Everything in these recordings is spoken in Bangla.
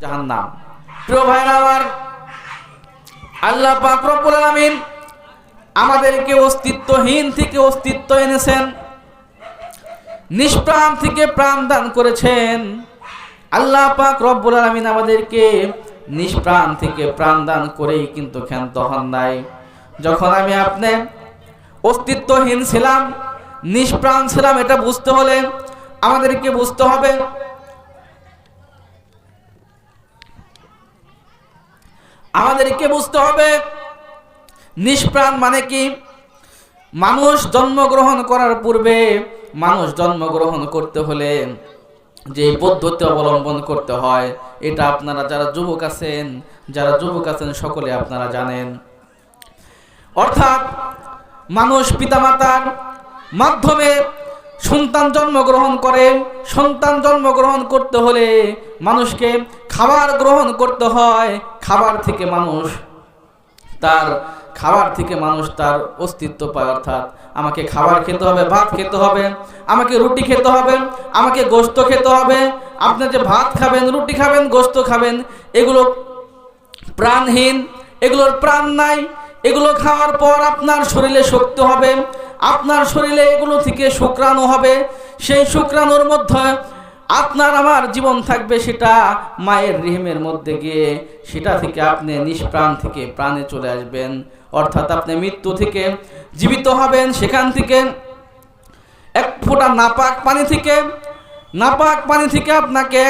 জাহান্নাম। প্রিয় ভাইরা আমার, আল্লাহ পাক রব্বুল আলামিন আমাদেরকে অস্তিত্বহীন থেকে অস্তিত্ব এনেছেন, নিষ্প্রাণ থেকে প্রাণ দান করেছেন। আল্লাহ পাক রব্বুল আলামিন আমাদেরকে নিষ্প্রাণ থেকে প্রাণ দান করেই কিন্তু ক্ষান্ত হন নাই। যখন আমি আপনি অস্তিত্বহীন ছিলাম, নিষ্প্রাণ ছিলাম, এটা বুঝতে হলে আমাদেরকে বুঝতে হবে নিষ্প্রাণ মানে কি। মানুষ জন্মগ্রহণ করার পূর্বে, মানুষ জন্মগ্রহণ করতে হলে যে পদ্ধতি অবলম্বন করতে হয়, এটা আপনারা যারা যুবক আছেন সকলে আপনারা জানেন। অর্থাৎ মানুষ পিতামাতার মাধ্যমে সন্তান জন্মগ্রহণ করে। সন্তান জন্মগ্রহণ করতে হলে মানুষকে খাবার গ্রহণ করতে হয়। খাবার থেকে মানুষ তার অস্তিত্ব পায়। অর্থাৎ আমাকে খাবার খেতে হবে, ভাত খেতে হবে, আমাকে রুটি খেতে হবে, আমাকে গোশত খেতে হবে। আপনি যে ভাত খাবেন, রুটি খাবেন, গোশত খাবেন, এগুলো প্রাণহীন, এগুলোর প্রাণ নাই। এগুলো খাওয়ার পর আপনার শরীরে শক্তি হবে, আপনার শরীরে এগুলো থেকে শুক্রাণু হবে। সেই শুক্রাণুর মধ্যে আপনার আমার জীবন থাকবে, সেটা মায়ের রিহিমের মধ্যে গিয়ে সেটা থেকে আপনি নিষ্প্রাণ থেকে প্রাণে চলে আসবেন। অর্থাৎ আপনি মৃত্যু থেকে জীবিত হবেন। সেখান থেকে এক ফোঁটা নাপাক পানি থেকে আপনাকে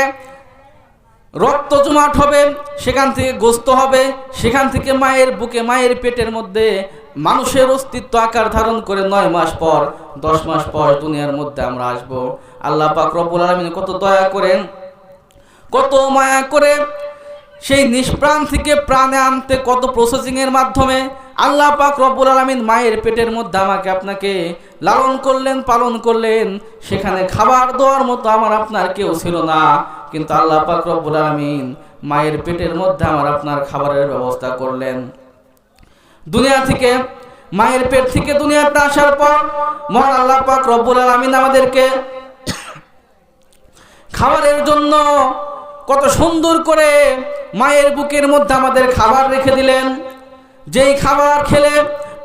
রক্ত জমাট হবে, সেখান থেকে গোশত হবে, সেখান থেকে মায়ের বুকে, মায়ের পেটের মধ্যে মানুষের অস্তিত্ব আকার ধারণ করে 9 মাস পর, 10 মাস পর দুনিয়ার মধ্যে আমরা আসব। আল্লাহ পাক রব্বুল আলামিন কত দয়া করেন, কত মায়া করে সেই নিষ্প্রাণ থেকে প্রাণে আনতে কত প্রসেসিং এর মাধ্যমে আল্লাহ পাক রব্বুল আলামিন মায়ের পেটের মধ্যে আমাকে আপনাকে লালন করলেন, পালন করলেন। সেখানে খাবার দেওয়ার মতো আমার আপনার কেউ ছিল না, কিন্তু আল্লাহ পাক রব্বুল আলামিন মায়ের পেটের মধ্যে আমার আপনার খাবারের ব্যবস্থা করলেন। দুনিয়া থেকে, মায়ের পেট থেকে দুনিয়াতে আসার পর মহান আল্লাহ পাক রব্বুল আলামিন আমাদেরকে খাবারের জন্য কত সুন্দর করে মায়ের বুকের মধ্যে আমাদের খাবার রেখে দিলেন। যেই খাবার খেলে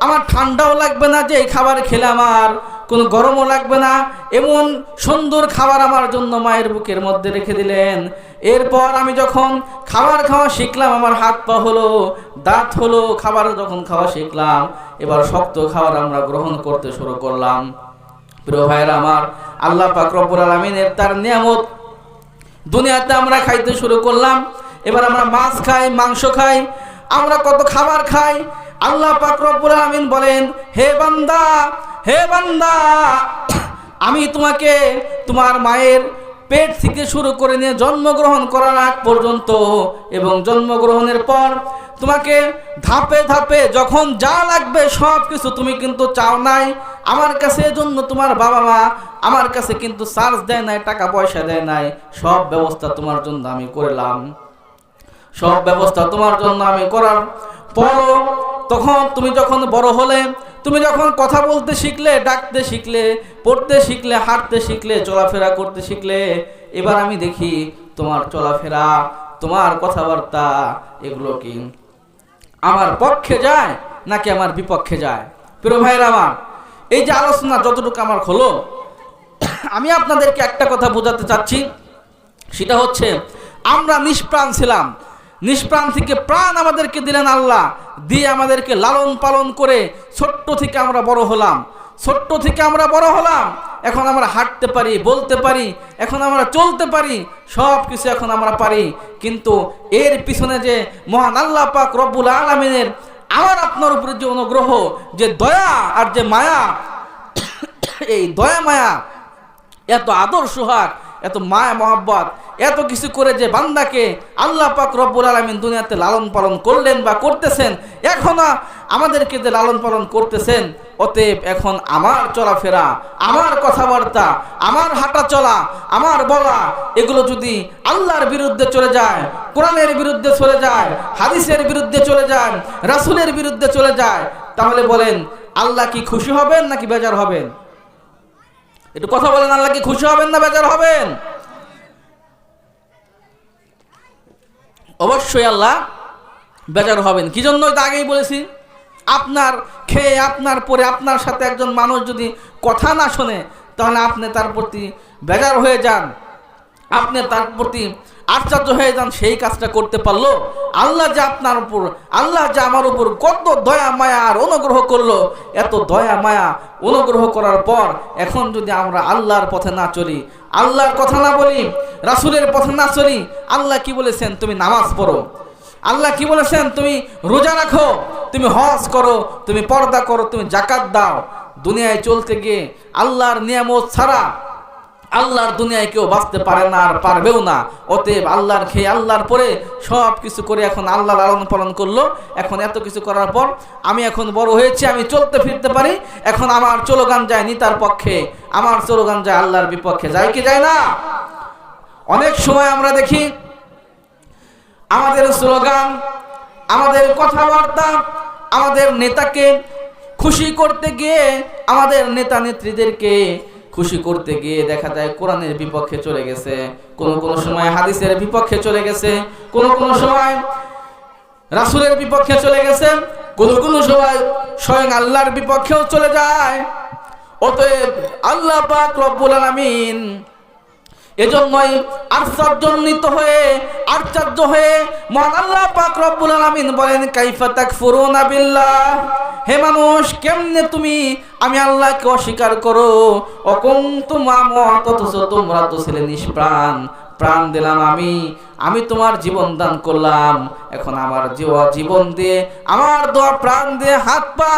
আমার ঠান্ডাও লাগবে না, যেই খাবার খেলে আমার কোনো গরমও লাগবে না, এমন সুন্দর খাবার আমার জন্য মায়ের বুকের মধ্যে রেখে দিলেন। এরপর আমি যখন খাবার খাওয়া শিখলাম, আমার হাত পা হলো, দাঁত হলো, খাবার যখন খাওয়া শিখলাম, এবার শক্ত খাবার আমরা গ্রহণ করতে শুরু করলাম। প্রিয় ভাইরা আমার, আল্লাহ পাক রব্বুল আলামিনের তার নিয়ামত দুনিয়াতে আমরা খাইতে শুরু করলাম। এবার আমরা মাছ খাই, মাংস খাই, আমরা কত খাবার খাই। আল্লাহ পাক রব্বুল আলামিন বলেন, হে বান্দা, আমি তোমাকে তোমার মায়ের পেট থেকে শুরু করে নিয়ে জন্মগ্রহণ করার আগ পর্যন্ত এবং জন্মগ্রহণের পর তোমাকে ধাপে ধাপে যখন যা লাগবে সব কিছু তুমি কিন্তু চাও নাই আমার কাছে। এজন্য তোমার বাবা মা আমার কাছে কিন্তু চার্জ দেয় নাই, টাকা পয়সা দেয় নাই। সব ব্যবস্থা তোমার জন্য আমি করলাম। সব ব্যবস্থা তোমার জন্য আমি করার পর তখন তুমি যখন বড় হলে, তুমি যখন কথা বলতে শিখলে, ডাকতে শিখলে, পড়তে শিখলে, হাঁটতে শিখলে, চলাফেরা করতে শিখলে, এবার আমি দেখি তোমার চলাফেরা, তোমার কথাবার্তা এগুলো কি আমার পক্ষে যায় নাকি আমার বিপক্ষে যায়। প্রিয় ভাইরা আমার, এই যে আলোচনা যতটুকু আমার হলো, আমি আপনাদেরকে একটা কথা বোঝাতে চাচ্ছি, সেটা হচ্ছে আমরা নিষ্প্রাণ ছিলাম, নিষ্প্রাণ থেকে প্রাণ আমাদেরকে দিলেন আল্লাহ, দিয়ে আমাদেরকে লালন পালন করে ছোট্ট থেকে আমরা বড় হলাম। এখন আমরা হাঁটতে পারি, বলতে পারি, এখন আমরা চলতে পারি, সব কিছু এখন আমরা পারি। কিন্তু এর পিছনে যে মহান আল্লাহ পাক রব্বুল আলামিনের আমার আপনার উপরে যে অনুগ্রহ, যে দয়া আর যে মায়া, এই দয়া মায়া, এত আদর সোহাগ, এত মায়া মহব্বত, এত কিছু করে যে বান্দাকে আল্লাহ পাক রব্বুল আলামিন দুনিয়াতে লালন পালন করলেন বা করতেছেন, এখনো আমাদেরকে যে লালন পালন করতেছেন, অতএব এখন আমার চলাফেরা, আমার কথাবার্তা, আমার হাঁটা চলা, আমার বলা, এগুলো যদি আল্লাহর বিরুদ্ধে চলে যায়, কোরআনের বিরুদ্ধে চলে যায়, হাদিসের বিরুদ্ধে চলে যায়, রাসূলের বিরুদ্ধে চলে যায়, তাহলে বলেন আল্লাহ কি খুশি হবেন নাকি বেজার হবেন? একটু কথা বলেন, আল্লাহ কি খুশি হবেন না বেজার হবেন? অবশ্যই আল্লাহ বেজার হবেন। কি জন্য এটা আগেই বলেছি, আপনার খেয়ে আপনার পরে আপনার সাথে একজন মানুষ যদি কথা না শোনে তাহলে আপনি তার প্রতি বেজার হয়ে যান, আপনি তার প্রতি আশ্চর্য হয়ে যান, সেই কাজটা করতে পারলো। আল্লাহ যে আপনার উপর, আল্লাহ যে আমার উপর কত দয়া মায়া আর অনুগ্রহ করলো, এত দয়া মায়া অনুগ্রহ করার পর এখন যদি আমরা আল্লাহর পথে না চলি, আল্লাহর কথা না বলি, রাসূলের পথে না চলি, আল্লাহ কি বলেছেন তুমি নামাজ পড়ো, আল্লাহ কি বলেছেন তুমি রোজা রাখো, তুমি হজ করো, তুমি পর্দা করো, তুমি যাকাত দাও, দুনিয়ায় চলতে গিয়ে আল্লাহর নিয়ামত ছাড়া আল্লাহর দুনিয়ায় কেউ বাঁচতে পারে না আর পারবেও না। অতএব আল্লাহর খেয়ে আল্লাহর পরে সব কিছু করে এখন আল্লাহ লালন পালন করলো। এখন এত কিছু করার পর আমি এখন বড় হয়েছি, আমি চলতে ফিরতে পারি, এখন আমার স্লোগান যায় নিতার পক্ষে, আমার স্লোগান যায় আল্লাহর বিপক্ষে, যায় কি যায় না? অনেক সময় আমরা দেখি আমাদের স্লোগান, আমাদের কথাবার্তা, আমাদের নেতাকে খুশি করতে গিয়ে, আমাদের নেতা নেত্রীদেরকে খুশি করতে গিয়ে দেখা যায় কোরআনের বিপক্ষে চলে গেছে, কোন সময় হাদিসের বিপক্ষে চলে গেছে, কোন সময় রাসূলের বিপক্ষে চলে গেছে, কোন সময় স্বয়ং আল্লাহর বিপক্ষেও চলে যায়। অতএব আল্লাহ পাক রব্বুল আলামিন এজন্যই আশ্চর্যান্বিত হয়ে, আশ্চর্য হয়ে মহান আল্লাহ পাক রব্বুল আলামিন বলেন কাইফা তাকফুরুনা বিল্লাহ, হে মানুষ কেমনে তুমি আমি আল্লাহকে অস্বীকার করো, অকুনতুম আমওয়াত, অথচ তোমরা তো ছিলে নিষ্প্রাণ, প্রাণ দিলাম আমি তোমার জীবন দান করলাম, এখন আমার জীবন দিয়ে, আমার দেওয়া প্রাণ দিয়ে, হাত পা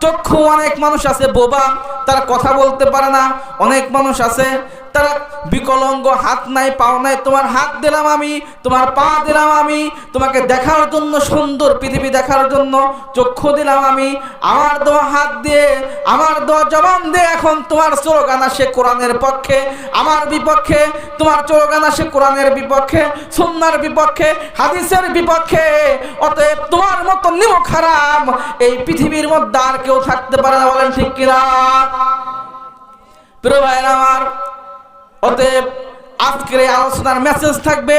চক্ষু, অনেক মানুষ আছে বোবা, তারা কথা বলতে পারে না, অনেক মানুষ আছে তারা বিকলাঙ্গ, হাত নাই পাও নাই, তোমার হাত দিলাম আমি, তোমার পা দিলাম আমি, তোমাকে দেখার জন্য, সুন্দর পৃথিবী দেখার জন্য চক্ষু দিলাম আমি, আমার দেওয়া হাত দিয়ে, আমার দেওয়া জবান দিয়ে এখন তোমার স্লোগান আসে কোরআনের পক্ষে, আমার বিপক্ষে, তোমার স্লোগান আসে কোরআনের বিপক্ষে, সুন্নাহর বিপক্ষে, হাদিসের বিপক্ষে। অতএব তোমার মতো নিমক হারাম এই পৃথিবীর মধ্যে আর কেউ থাকতে পারে না, বলেন ঠিক কিনা? প্রিয় ভাইরা আমার, অতএব আজকের এই আলোচনার মেসেজ থাকবে,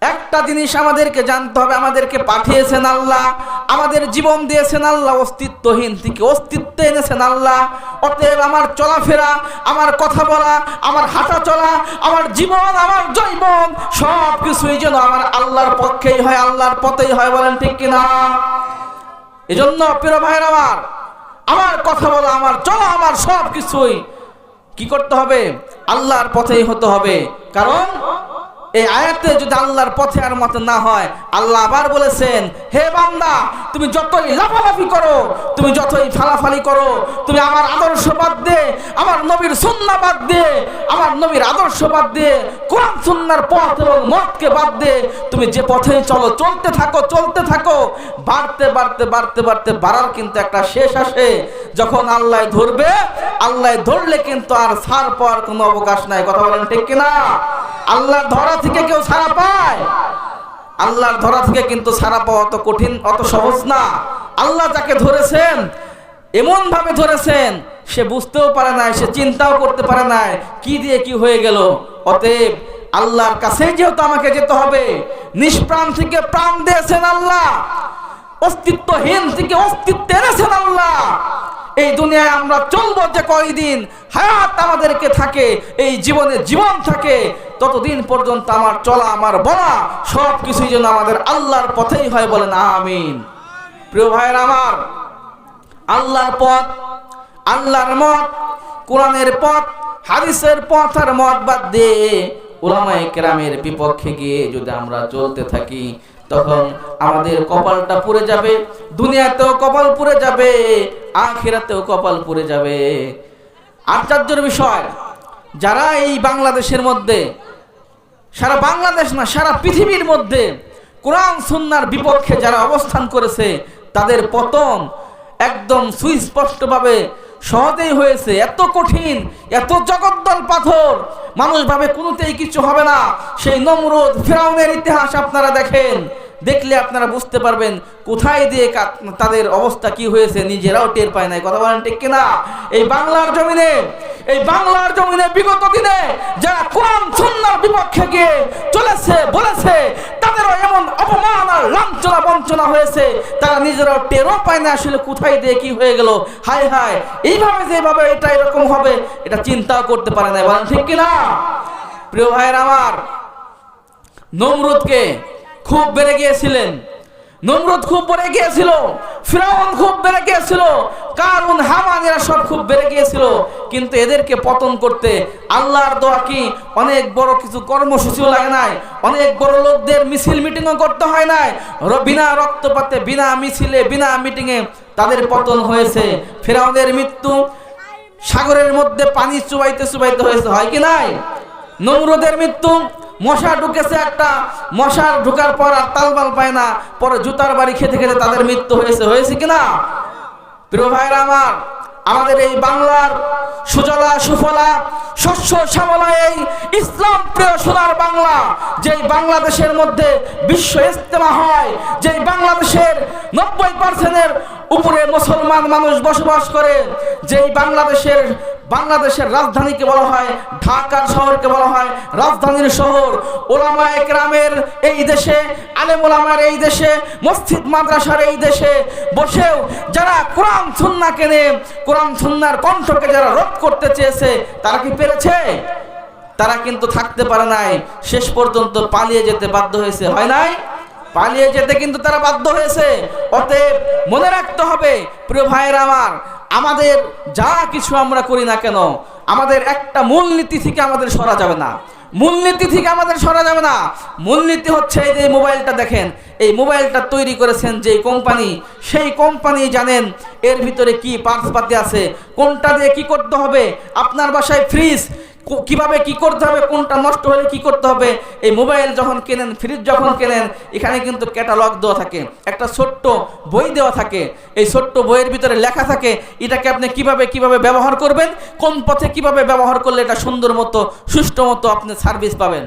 একটা জিনিস আমাদেরকে জানতে হবে, আমাদেরকে পাঠিয়েছেন আল্লাহ, আমাদের জীবন দিয়েছেন আল্লাহ, অস্তিত্বহীন থেকে অস্তিত্বে এনেছেন আল্লাহ। অতএব আমার চলাফেরা, আমার কথা বলা, আমার হাঁটা চলা, আমার জীবন, আমার জৈবন সব কিছুই যেন আমার আল্লাহর পক্ষেই হয়, আল্লাহর পথেই হয়, বলেন ঠিক কিনা? এজন্য প্রিয় ভাইরা আমার কথা বলা, আমার চলা, আমার সব কিছুই কি করতে হবে? আল্লাহর পথেই হতে হবে। কারণ এই আয়াতে যদি আল্লাহর পথে আর মত না হয়, আল্লাহ আবার বলেছেন হে বান্দা তুমি যতই লাফালাফি করো, তুমি যতই ফালাফালি করো, তুমি আমার আদর্শ বাদ দিয়ে, আমার নবীর সুন্নাহ বাদ দিয়ে, আমার নবীর আদর্শ বাদ দিয়ে, কোরআন সুন্নাহর পথ এবং মতকে বাদ দিয়ে তুমি যে পথে চলো, চলতে থাকো, চলতে থাকো, বাড়তে বাড়তে বাড়তে বাড়তে বাড়ার কিন্তু একটা শেষ আসে। যখন আল্লাহ ধরবে, আল্লাহ ধরলে কিন্তু আর ছাড় পাওয়ার কোনো অবকাশ নাই, কথা বলেন ঠিক কিনা? আল্লাহর ধরা থেকে কেউ ছাড়া পায়? আল্লাহর ধরা থেকে কিন্তু ছাড়া পাওয়া অত কঠিন, অত সহজ না। আল্লাহ যাকে ধরেছেন এমন ভাবে ধরেছেন সে বুঝতেও পারে না, সে চিন্তাও করতে পারে না কি দিয়ে কি হয়ে গেল। অতএব আল্লাহর কাছে যেহেতু আমাকে যেতে হবে, নিষ্প্রাণ থেকে প্রাণ দিয়েছেন আল্লাহ, অস্তিত্বহীন থেকে অস্তিত্ব এনেছেন আল্লাহ। এই দুনিয়ায় আমরা চলবো যে কয়দিন হায়াত আমাদেরকে থাকে, এই জীবনে জীবন থাকে, ততদিন পর্যন্ত আমার চলা, আমার বলা সব কিছুই যেন আমাদের আল্লাহর পথেই হয়, বলেন আমিন। প্রিয় ভাইয়ের আমার, আল্লাহর পথ, আল্লাহর মত, কোরআনের পথ, হাদিসের পথ আর মত বাদ দিয়ে উলামায়ে কেরামের বিপক্ষে গিয়ে যদি আমরা চলতে থাকি, তখন আমাদের কপালটা পুড়ে যাবে, দুনিয়াতেও কপাল পুড়ে যাবে, আখিরাতেও কপাল পুড়ে যাবে। আশ্চর্যের বিষয়, যারা এই বাংলাদেশের মধ্যে, সারা বাংলাদেশ না সারা পৃথিবীর মধ্যে কোরআন সুন্নাহর বিপক্ষে যারা অবস্থান করেছে, তাদের পতন একদম সুস্পষ্টভাবে সহজেই হয়েছে। এত কঠিন, এত জগদ্দল পাথর, মানুষ ভাবে কোনোতেই কিছু হবে না। সেই নমরুদ, ফিরাউনের ইতিহাস আপনারা দেখেন, দেখলে আপনারা বুঝতে পারবেন কোথায় দিয়ে তাদের অবস্থা কি হয়েছে, নিজেরাও টের পায় নাই, কথা বলেন ঠিক কিনা? এই বাংলার জমিনে, এই বাংলার জমিনে বিগত দিনে যারা কোরআন সুন্নাহর বিপক্ষে গিয়ে চলেছে, বলেছে, তাদেরও এমন অপমান লাঞ্ছনা হয়েছে, তারা নিজেরাও টেরও পায় না আসলে কোথায় দিয়ে কি হয়ে গেল। হায় হায়, এইভাবে যেভাবে এটা এরকম হবে এটা চিন্তাও করতে পারে না। বলেন ঠিক কিনা? প্রিয় ভাইয়ের আমার, নমরুদকে খুব বেড়ে গিয়েছিলেন, নমরুদ খুব বেড়ে গিয়েছিল, ফিরাউন খুব বেড়ে গিয়েছিল, কারুন হামান এরা সব খুব বেড়ে গিয়েছিল। কিন্তু এদেরকে পতন করতে আল্লাহর দোয়া কি অনেক বড় কিছু কর্মসূচিও লাগে নাই, অনেক বড় লোকদের মিছিল মিটিংও করতে হয় নাই। বিনা রক্তপাতে, বিনা মিছিলে, বিনা মিটিংয়ে তাদের পতন হয়েছে। ফিরাউনের মৃত্যু সাগরের মধ্যে পানি চুবাইতে চুবাইতে হয়েছে, হয় কি নাই? নমরুদের মৃত্যু মশা ঢুকেছে, একটা মশার ঢুকার পর আর তালবাল পায় না, পরে জুতার বাড়ি খেতে খেতে তাদের মৃত্যু হয়েছে, হয়েছে কিনা? প্রিয় ভাইরা আমার, আমাদের এই বাংলার সুজলা সুফলা শস্য শ্যামলা এই ইসলাম প্রিয় সোনার বাংলা, যেই বাংলাদেশের মধ্যে বিশ্ব ইজতেমা হয়, যেই বাংলাদেশের 90% উপরে মুসলমান মানুষ বসবাস করে, যেই বাংলাদেশের রাজধানীকে বলা হয়, ঢাকার শহরকে বলা হয় রাজধানীর শহর। ওলামায়ে কেরামের এই দেশে, আলেম ওলামার এই দেশে, মসজিদ মাদ্রাসার এই দেশে বসেও যারা কোরআন সুন্নাহ কেনে, কোরআন সুন্নাহর কণ্ঠকে যারা রোধ করতে চেয়েছে, তারা কি পেরেছে? তারা কিন্তু থাকতে পারে নাই, শেষ পর্যন্ত পালিয়ে যেতে বাধ্য হয়েছে, হয় নাই? পালিয়ে যেতে কিন্তু তারা বাধ্য হয়েছে। অতএব মনে রাখতে হবে প্রিয় ভাইয়েরা আমার, আমাদের যা কিছু আমরা করি না কেন, আমাদের একটা মূলনীতি থেকে আমাদের সরা যাবে না, মূলনীতি থেকে আমাদের সরা যাবে না। মূলনীতি হচ্ছে এই যে মোবাইলটা দেখেন, এই মোবাইলটা তৈরি করেছেন যে কোম্পানি, সেই কোম্পানি জানেন এর ভিতরে কি পার্টসপাতি আছে, কোনটা দিয়ে কি করতে হবে। আপনার বাসায় ফ্রিজ কিভাবে কি করতে হবে, কোনটা নষ্ট হলে কি করতে হবে। এই মোবাইল যখন কেনেন, ফ্রিজ যখন কেনেন, এখানে কিন্তু ক্যাটালগ দেওয়া থাকে, একটা ছোট্ট বই দেওয়া থাকে। এই ছোট্ট বইয়ের ভিতরে লেখা থাকে এটাকে আপনি কিভাবে ব্যবহার করবেন, কোন পথে কিভাবে ব্যবহার করলে এটা সুন্দর মতো সুষ্ঠু মতো আপনি সার্ভিস পাবেন।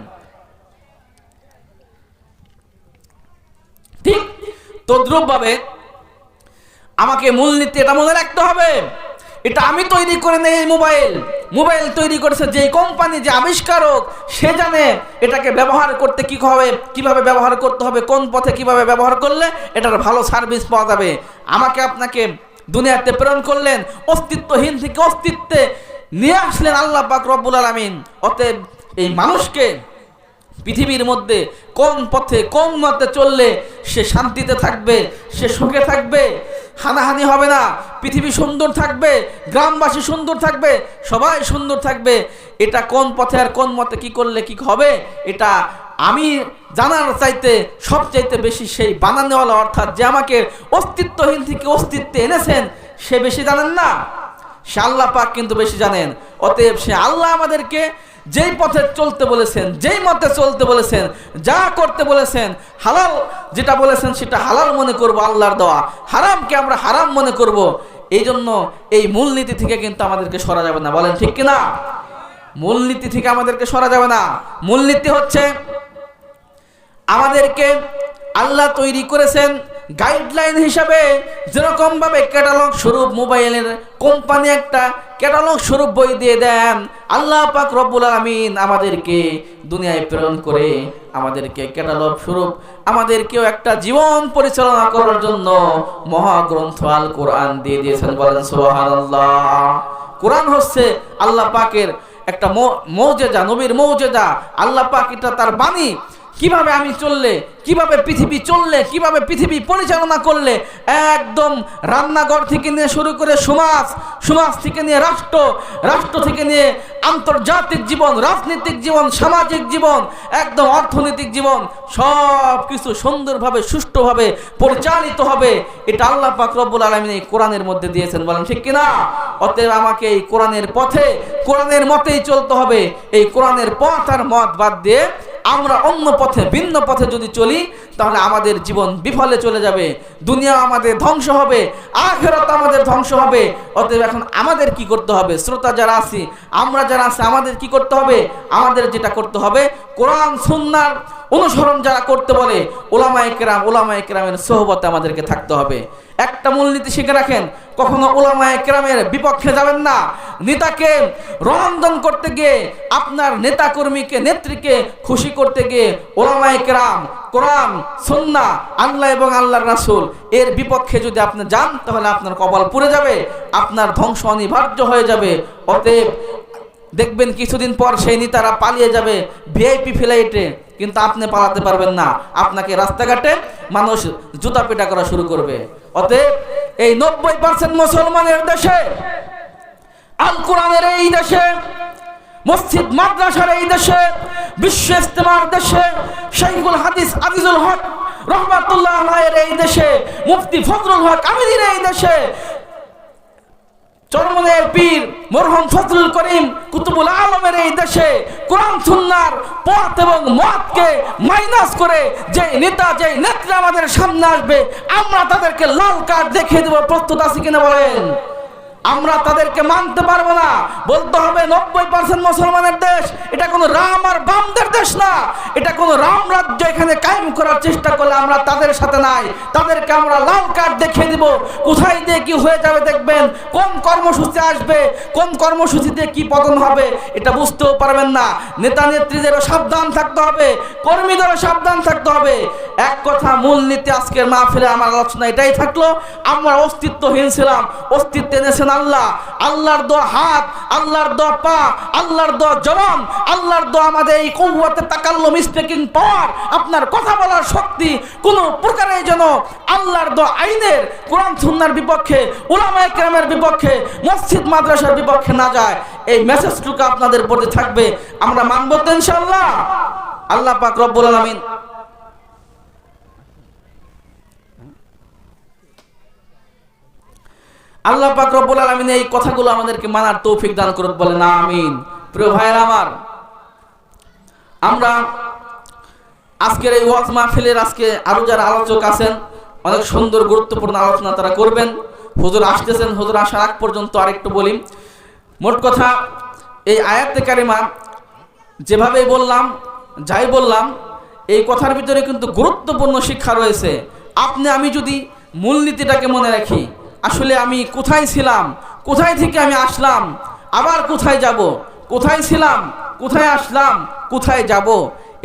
ঠিক তদ্রূপভাবে আমাকে মূলনীতি এটা মনে রাখতে হবে, এটা আমি তৈরি করে নেই। এই মোবাইল তৈরি করেছে যে কোম্পানি, যে আবিষ্কারক, সে জানে এটাকে ব্যবহার করতে কিভাবে ব্যবহার করতে হবে, কোন পথে কিভাবে ব্যবহার করলে এটার ভালো সার্ভিস পাওয়া যাবে। আমাকে আপনাকে দুনিয়াতে প্রেরণ করলেন, অস্তিত্বহীন থেকে অস্তিত্বে নিয়ে আসলেন আল্লাহ পাক রব্বুল আলামিন। অতএব এই মানুষকে পৃথিবীর মধ্যে কোন পথে কোন মতে চললে সে শান্তিতে থাকবে, সে সুখে থাকবে, হানাহানি হবে না, পৃথিবী সুন্দর থাকবে, গ্রামবাসী সুন্দর থাকবে, সবাই সুন্দর থাকবে, এটা কোন পথে আর কোন মতে কি করলে কি হবে, এটা আমি জানার চাইতে সবচাইতে বেশি সেই বানানোওয়ালা, অর্থাৎ যে আমাকে অস্তিত্বহীন থেকে অস্তিত্বে এনেছেন, সে বেশি জানেন না, সে আল্লাহ পাক কিন্তু বেশি জানেন। অতএব সে আল্লাহ আমাদেরকে যেই পথে চলতে বলেছেন, যেই মতে চলতে বলেছেন, যা করতে বলেছেন, হালাল যেটা বলেছেন সেটা হালাল মনে করব, আল্লাহর দেওয়া, হারামকে আমরা হারাম মনে করব। এই জন্য এই মূলনীতি থেকে কিন্তু আমাদেরকে সরা যাবে না, বলেন ঠিক কিনা? মূলনীতি থেকে আমাদেরকে সরা যাবে না। মূলনীতি হচ্ছে আমাদেরকে আল্লাহ তৈরি করেছেন গাইডলাইন হিসাবে, যেরকম ভাবে ক্যাটালগ স্বরূপ মোবাইলের কোম্পানি একটা ক্যাটালগ স্বরূপ বই দিয়ে দেন, আল্লাহ পাক রব্বুল আলামিন আমাদেরকে দুনিয়ায় প্রেরণ করে আমাদেরকে ক্যাটালগ স্বরূপ আমাদেরকেও একটা জীবন পরিচালনা করার জন্য মহাগ্রন্থ আল কোরআন দিয়ে দিয়েছেন, বলেন সুবহানাল্লাহ। কোরআন হচ্ছে আল্লাহ পাকের একটা মৌজেজা, নবীর মৌজেজা। আল্লাহ পাক এটা তার বাণী, কিভাবে আমি চললে, কিভাবে পৃথিবী চললে, কিভাবে পৃথিবী পরিচালনা করলে, একদম রান্নাঘর থেকে নিয়ে শুরু করে সমাজ থেকে নিয়ে রাষ্ট্র থেকে নিয়ে আন্তর্জাতিক জীবন, রাজনৈতিক জীবন, সামাজিক জীবন, একদম অর্থনৈতিক জীবন, সব কিছু সুন্দরভাবে সুষ্ঠুভাবে পরিচালিত হবে। এটা আল্লাহ পাক রব্বুল আলামিন এই কোরআনের মধ্যে দিয়েছেন, বলেন ঠিক কিনা? অতএব আমাকে এই কোরআনের পথে, কোরআনের মতেই চলতে হবে। এই কোরআনের পথ আর মত বাদ দিয়ে আমরা অন্য পথে, ভিন্ন পথে যদি চলি, তাহলে আমাদের জীবন বিফলে চলে যাবে, দুনিয়া আমাদের ধ্বংস হবে, আখিরাত আমাদের ধ্বংস হবে। অতএব এখন আমাদের কি করতে হবে? শ্রোতা যারা আছি, আমরা যারা আছি, আমাদের কি করতে হবে? আমাদের যেটা করতে হবে, কোরআন সুন্নাহর অনুসরণ যারা করতে বলে উলামায়ে কেরামের সোহবতে আমাদেরকে থাকতে হবে। একটা মূলনীতি শিখে রাখেন, কখনো উলামায়ে কেরামের বিপক্ষে যাবেন না। নেতাকে রন্ধন করতে গিয়ে, আপনার নেতা কর্মীকে নেত্রীকে খুশি করতে গিয়ে উলামায়ে কেরাম, কোরআন, সুন্নাহ, আল্লাহ এবং আল্লাহর রাসূল এর বিপক্ষে যদি আপনি যান তাহলে আপনার কপাল পুড়ে যাবে, আপনার ধ্বংস অনিবার্য হয়ে যাবে। অতএব দেখবেন কিছুদিন পর সেই নেতারা পালিয়ে যাবে ভিআইপি ফ্লাইটে, কিন্তু আপনি পালাতে পারবেন না। আপনাকে রাস্তাঘাটে মানুষ জুতা পেটা করা শুরু করবে। অতএব এই 90% মুসলমানের দেশে, আল কোরআনের এই দেশে, মসজিদ মাদ্রাসার এই দেশে, বিশ্ব ইস্তেমার দেশে, শাইখুল হাদিস আজিজুল হক রহমাতুল্লাহ আলাইহির এই দেশে, মুফতি ফজলুল হক আমিনীর এই দেশে, চরমনের পীর মরহুম ফজলুল করিম কুতুবুল আলমের এই দেশে কোরআন সুন্নাহর পথ এবং মতকে মাইনাস করে যে নেতা, যে নেত্রী আমাদের সামনে আসবে, আমরা তাদেরকে লাল কার্ড দেখিয়ে দেব। প্রস্তুত আছি কিনা বলেন? আমরা তাদেরকে মানতে পারবো না। বলতে হবে 90% মুসলমানের দেশ, এটা কোনো রাম আর বামদের দেশ না, এটা কোনো রাম রাজ্য এখানে কায়েম করার চেষ্টা করলে আমরা তাদের সাথে নাই, তাদেরকে আমরা লাল কার্ড দেখিয়ে দিব। কোথায় দিয়ে কি হয়ে যাবে দেখবেন, কোন কর্মসূচি আসবে, কোন কর্মসূচিতে কি পতন হবে এটা বুঝতেও পারবেন না। নেতা নেত্রীদেরও সাবধান থাকতে হবে, কর্মীদেরও সাবধান থাকতে হবে। এক কথা মূলনীতি আজকের মাহফিলে আমার আলোচনা এটাই থাকলো। আমরা অস্তিত্বহীন ছিলাম, অস্তিত্ব এনেছেন আল্লাহ। আল্লাহর দোয়া হাত, আল্লাহর দোয়া পা, আল্লাহর দোয়া জবান, আল্লাহর দোয়া আমাদের এই কুওয়াতে তাকাল্লুম স্পিকিং পাওয়ার, আপনার কথা বলার শক্তি কোন প্রকারে যেন আল্লাহর দোয়া আইনের, কোরআন সুন্নাহর বিপক্ষে, উলামায়ে কেরামের বিপক্ষে, মসজিদ মাদ্রাসার বিপক্ষে না যায়। এই মেসেজটুকু আপনাদের প্রতি থাকবে। আমরা মানব তো ইনশাআল্লাহ। আল্লাহ পাক রব্বুল আলামিন আল্লাহ পাক রব্বুল আলামিন এই কথাগুলো আমাদেরকে মানার তৌফিক দান করুন, বলেন আমিন। প্রিয় ভাইরা আমার, আমরা আজকের এই ওয়াজ মাহফিলের আজকে আরো যারা আলোচক আছেন অনেক সুন্দর গুরুত্বপূর্ণ আলোচনা তারা করবেন। হুজুর আসতেছেন, হুজুর আসার আগ পর্যন্ত আরেকটু বলি। মোট কথা এই আয়াতে কারিমা যেভাবে বললাম, যাই বললাম, এই কথার ভিতরে কিন্তু গুরুত্বপূর্ণ শিক্ষা রয়েছে। আপনি আমি যদি মূলনীতিটাকে মনে রাখি, আসলে আমি কোথায় ছিলাম, কোথায় থেকে আমি আসলাম, আবার কোথায় যাব, কোথায় ছিলাম, কোথায় আসলাম, কোথায় যাব,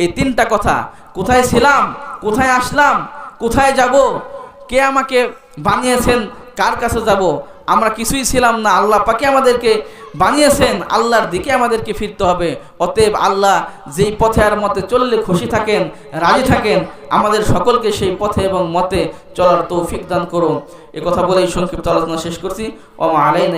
এই তিনটা কথা, কোথায় ছিলাম, কোথায় আসলাম, কোথায় যাব, কে আমাকে বানিয়েছেন, কার কাছে যাব, আমরা কিছুই ছিলাম না, আল্লাহ পাকে আমাদেরকে বানিয়েছেন, আল্লাহর দিকে আমাদেরকে ফিরতে হবে। অতএব আল্লাহ যেই পথে আর মতে চললে খুশি থাকেন, রাজি থাকেন, আমাদের সকলকে সেই পথে এবং মতে চলার তৌফিক দান করুন। এ কথা বলেই সংক্ষিপ্ত আলোচনা শেষ করছি। ওয়া মা আলাইনা